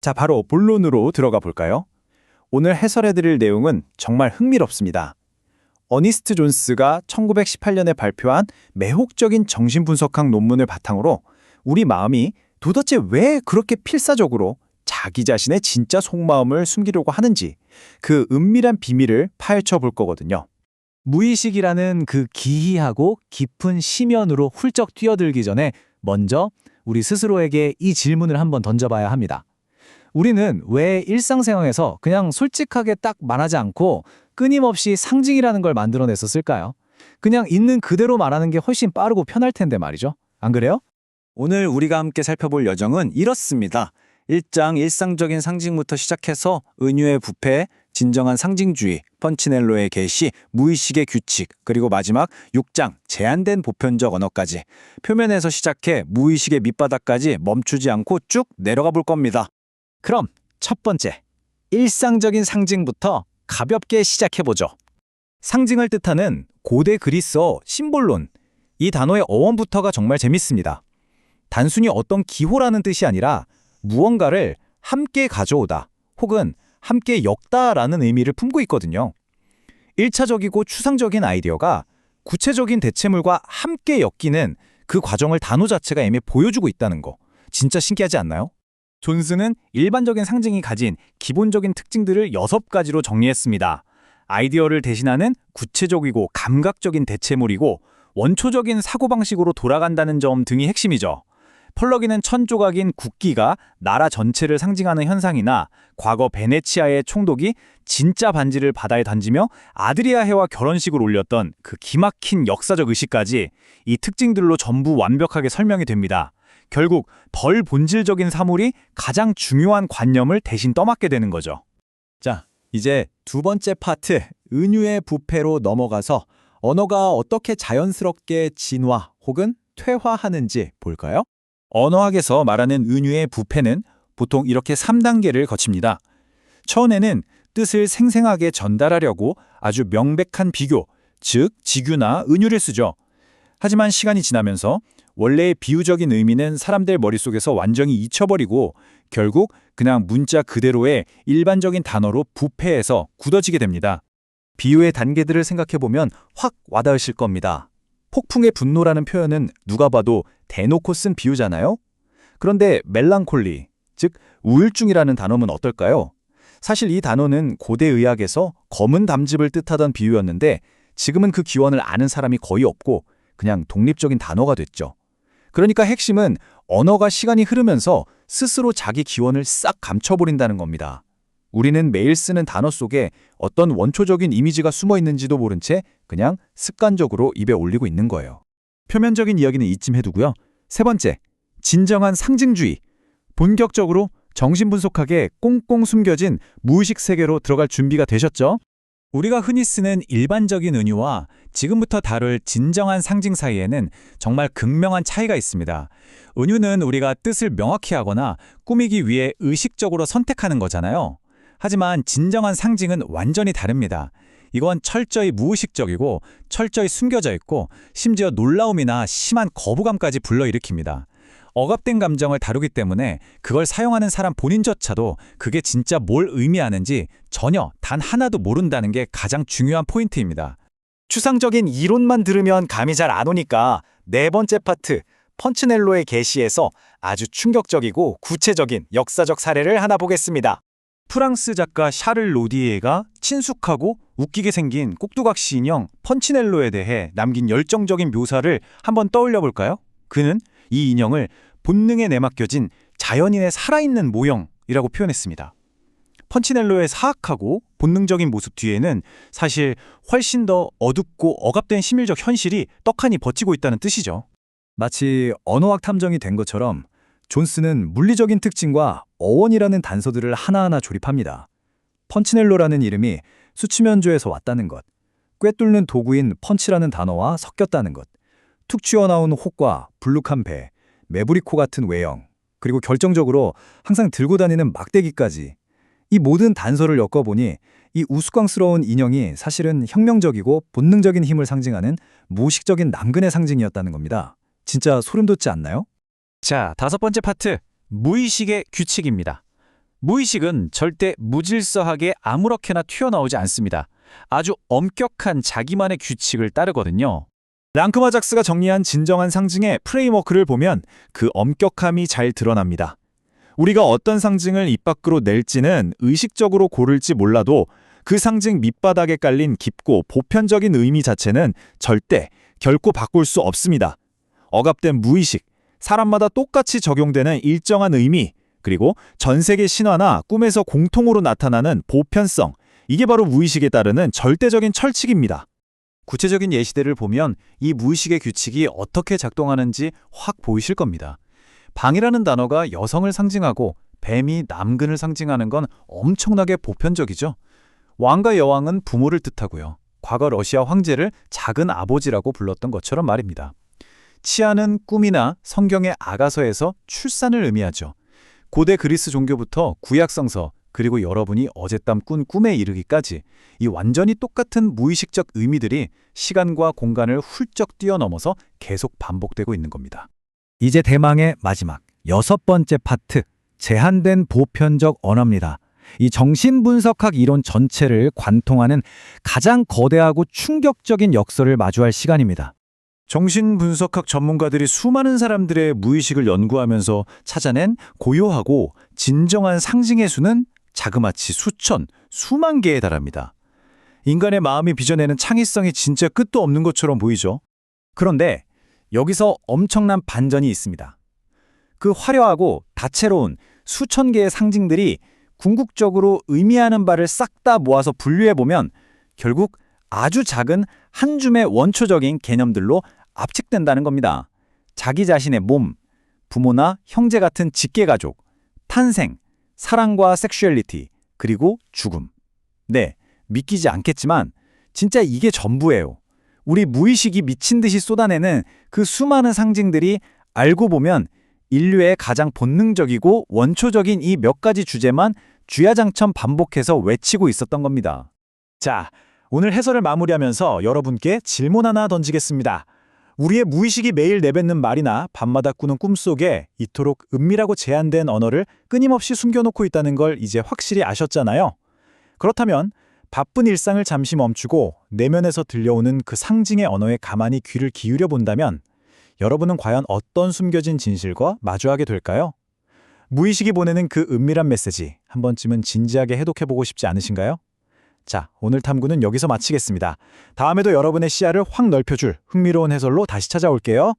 자, 바로 본론으로 들어가 볼까요? 오늘 해설해드릴 내용은 정말 흥미롭습니다. 어니스트 존스가 1918년에 발표한 매혹적인 정신분석학 논문을 바탕으로 우리 마음이 도대체 왜 그렇게 필사적으로 자기 자신의 진짜 속마음을 숨기려고 하는지 그 은밀한 비밀을 파헤쳐 볼 거거든요. 무의식이라는 그 기이하고 깊은 심연으로 훌쩍 뛰어들기 전에 먼저 우리 스스로에게 이 질문을 한번 던져봐야 합니다. 우리는 왜 일상생활에서 그냥 솔직하게 딱 말하지 않고 끊임없이 상징이라는 걸 만들어냈었을까요? 그냥 있는 그대로 말하는 게 훨씬 빠르고 편할 텐데 말이죠. 안 그래요? 오늘 우리가 함께 살펴볼 여정은 이렇습니다. 1장 일상적인 상징부터 시작해서 은유의 부패, 진정한 상징주의, 펀치넬로의 계시, 무의식의 규칙, 그리고 마지막 6장 제한된 보편적 언어까지 표면에서 시작해 무의식의 밑바닥까지 멈추지 않고 쭉 내려가 볼 겁니다. 그럼 첫 번째, 일상적인 상징부터 가볍게 시작해보죠. 상징을 뜻하는 고대 그리스어 심볼론, 이 단어의 어원부터가 정말 재밌습니다. 단순히 어떤 기호라는 뜻이 아니라 무언가를 함께 가져오다 혹은 함께 엮다라는 의미를 품고 있거든요. 1차적이고 추상적인 아이디어가 구체적인 대체물과 함께 엮이는 그 과정을 단어 자체가 이미 보여주고 있다는 거, 진짜 신기하지 않나요? 존스는 일반적인 상징이 가진 기본적인 특징들을 6가지로 정리했습니다. 아이디어를 대신하는 구체적이고 감각적인 대체물이고 원초적인 사고방식으로 돌아간다는 점 등이 핵심이죠. 펄럭이는 천조각인 국기가 나라 전체를 상징하는 현상이나 과거 베네치아의 총독이 진짜 반지를 바다에 던지며 아드리아해와 결혼식을 올렸던 그 기막힌 역사적 의식까지 이 특징들로 전부 완벽하게 설명이 됩니다. 결국 덜 본질적인 사물이 가장 중요한 관념을 대신 떠맡게 되는 거죠. 자, 이제 두 번째 파트, 은유의 부패로 넘어가서 언어가 어떻게 자연스럽게 진화 혹은 퇴화하는지 볼까요? 언어학에서 말하는 은유의 부패는 보통 이렇게 3단계를 거칩니다. 처음에는 뜻을 생생하게 전달하려고 아주 명백한 비교, 즉 직유나 은유를 쓰죠. 하지만 시간이 지나면서 원래의 비유적인 의미는 사람들 머릿속에서 완전히 잊혀버리고 결국 그냥 문자 그대로의 일반적인 단어로 부패해서 굳어지게 됩니다. 비유의 단계들을 생각해보면 확 와닿으실 겁니다. 폭풍의 분노라는 표현은 누가 봐도 대놓고 쓴 비유잖아요? 그런데 멜랑콜리, 즉 우울증이라는 단어는 어떨까요? 사실 이 단어는 고대 의학에서 검은 담즙을 뜻하던 비유였는데 지금은 그 기원을 아는 사람이 거의 없고 그냥 독립적인 단어가 됐죠. 그러니까 핵심은 언어가 시간이 흐르면서 스스로 자기 기원을 싹 감춰버린다는 겁니다. 우리는 매일 쓰는 단어 속에 어떤 원초적인 이미지가 숨어 있는지도 모른 채 그냥 습관적으로 입에 올리고 있는 거예요. 표면적인 이야기는 이쯤 해두고요. 세 번째, 진정한 상징주의. 본격적으로 정신분석학에 꽁꽁 숨겨진 무의식 세계로 들어갈 준비가 되셨죠? 우리가 흔히 쓰는 일반적인 은유와 지금부터 다룰 진정한 상징 사이에는 정말 극명한 차이가 있습니다. 은유는 우리가 뜻을 명확히 하거나 꾸미기 위해 의식적으로 선택하는 거잖아요. 하지만 진정한 상징은 완전히 다릅니다. 이건 철저히 무의식적이고 철저히 숨겨져 있고 심지어 놀라움이나 심한 거부감까지 불러일으킵니다. 억압된 감정을 다루기 때문에 그걸 사용하는 사람 본인조차도 그게 진짜 뭘 의미하는지 전혀 단 하나도 모른다는 게 가장 중요한 포인트입니다. 추상적인 이론만 들으면 감이 잘 안 오니까 네 번째 파트, 펀치넬로의 계시에서 아주 충격적이고 구체적인 역사적 사례를 하나 보겠습니다. 프랑스 작가 샤를 로디에가 친숙하고 웃기게 생긴 꼭두각시 인형 펀치넬로에 대해 남긴 열정적인 묘사를 한번 떠올려 볼까요? 그는 이 인형을 본능에 내맡겨진 자연인의 살아있는 모형이라고 표현했습니다. 펀치넬로의 사악하고 본능적인 모습 뒤에는 사실 훨씬 더 어둡고 억압된 심리적 현실이 떡하니 버티고 있다는 뜻이죠. 마치 언어학 탐정이 된 것처럼 존스는 물리적인 특징과 어원이라는 단서들을 하나하나 조립합니다. 펀치넬로라는 이름이 수치면조에서 왔다는 것, 꿰뚫는 도구인 펀치라는 단어와 섞였다는 것, 툭 튀어나온 혹과 불룩한 배, 메부리코 같은 외형, 그리고 결정적으로 항상 들고 다니는 막대기까지 이 모든 단서를 엮어보니 이 우스꽝스러운 인형이 사실은 혁명적이고 본능적인 힘을 상징하는 무의식적인 남근의 상징이었다는 겁니다. 진짜 소름 돋지 않나요? 자, 다섯 번째 파트, 무의식의 규칙입니다. 무의식은 절대 무질서하게 아무렇게나 튀어나오지 않습니다. 아주 엄격한 자기만의 규칙을 따르거든요. 랑크마 작스가 정리한 진정한 상징의 프레임워크를 보면 그 엄격함이 잘 드러납니다. 우리가 어떤 상징을 입 밖으로 낼지는 의식적으로 고를지 몰라도 그 상징 밑바닥에 깔린 깊고 보편적인 의미 자체는 절대 결코 바꿀 수 없습니다. 억압된 무의식, 사람마다 똑같이 적용되는 일정한 의미, 그리고 전 세계 신화나 꿈에서 공통으로 나타나는 보편성, 이게 바로 무의식에 따르는 절대적인 철칙입니다. 구체적인 예시들을 보면 이 무의식의 규칙이 어떻게 작동하는지 확 보이실 겁니다. 방이라는 단어가 여성을 상징하고 뱀이 남근을 상징하는 건 엄청나게 보편적이죠. 왕과 여왕은 부모를 뜻하고요. 과거 러시아 황제를 작은 아버지라고 불렀던 것처럼 말입니다. 치아는 꿈이나 성경의 아가서에서 출산을 의미하죠. 고대 그리스 종교부터 구약 성서, 그리고 여러분이 어젯밤 꾼 꿈에 이르기까지 이 완전히 똑같은 무의식적 의미들이 시간과 공간을 훌쩍 뛰어넘어서 계속 반복되고 있는 겁니다. 이제 대망의 마지막, 6번째 파트, 제한된 보편적 언어입니다. 이 정신분석학 이론 전체를 관통하는 가장 거대하고 충격적인 역설을 마주할 시간입니다. 정신분석학 전문가들이 수많은 사람들의 무의식을 연구하면서 찾아낸 고요하고 진정한 상징의 수는 자그마치 수천, 수만 개에 달합니다. 인간의 마음이 빚어내는 창의성이 진짜 끝도 없는 것처럼 보이죠. 그런데 여기서 엄청난 반전이 있습니다. 그 화려하고 다채로운 수천 개의 상징들이 궁극적으로 의미하는 바를 싹 다 모아서 분류해보면 결국 아주 작은 한 줌의 원초적인 개념들로 압축된다는 겁니다. 자기 자신의 몸, 부모나 형제 같은 직계가족, 탄생, 사랑과 섹슈얼리티, 그리고 죽음. 네, 믿기지 않겠지만 진짜 이게 전부예요. 우리 무의식이 미친 듯이 쏟아내는 그 수많은 상징들이 알고 보면 인류의 가장 본능적이고 원초적인 이 몇 가지 주제만 주야장천 반복해서 외치고 있었던 겁니다. 자, 오늘 해설을 마무리하면서 여러분께 질문 하나 던지겠습니다. 우리의 무의식이 매일 내뱉는 말이나 밤마다 꾸는 꿈속에 이토록 은밀하고 제한된 언어를 끊임없이 숨겨놓고 있다는 걸 이제 확실히 아셨잖아요. 그렇다면 바쁜 일상을 잠시 멈추고 내면에서 들려오는 그 상징의 언어에 가만히 귀를 기울여 본다면 여러분은 과연 어떤 숨겨진 진실과 마주하게 될까요? 무의식이 보내는 그 은밀한 메시지 한 번쯤은 진지하게 해독해보고 싶지 않으신가요? 자, 오늘 탐구는 여기서 마치겠습니다. 다음에도 여러분의 시야를 확 넓혀줄 흥미로운 해설로 다시 찾아올게요.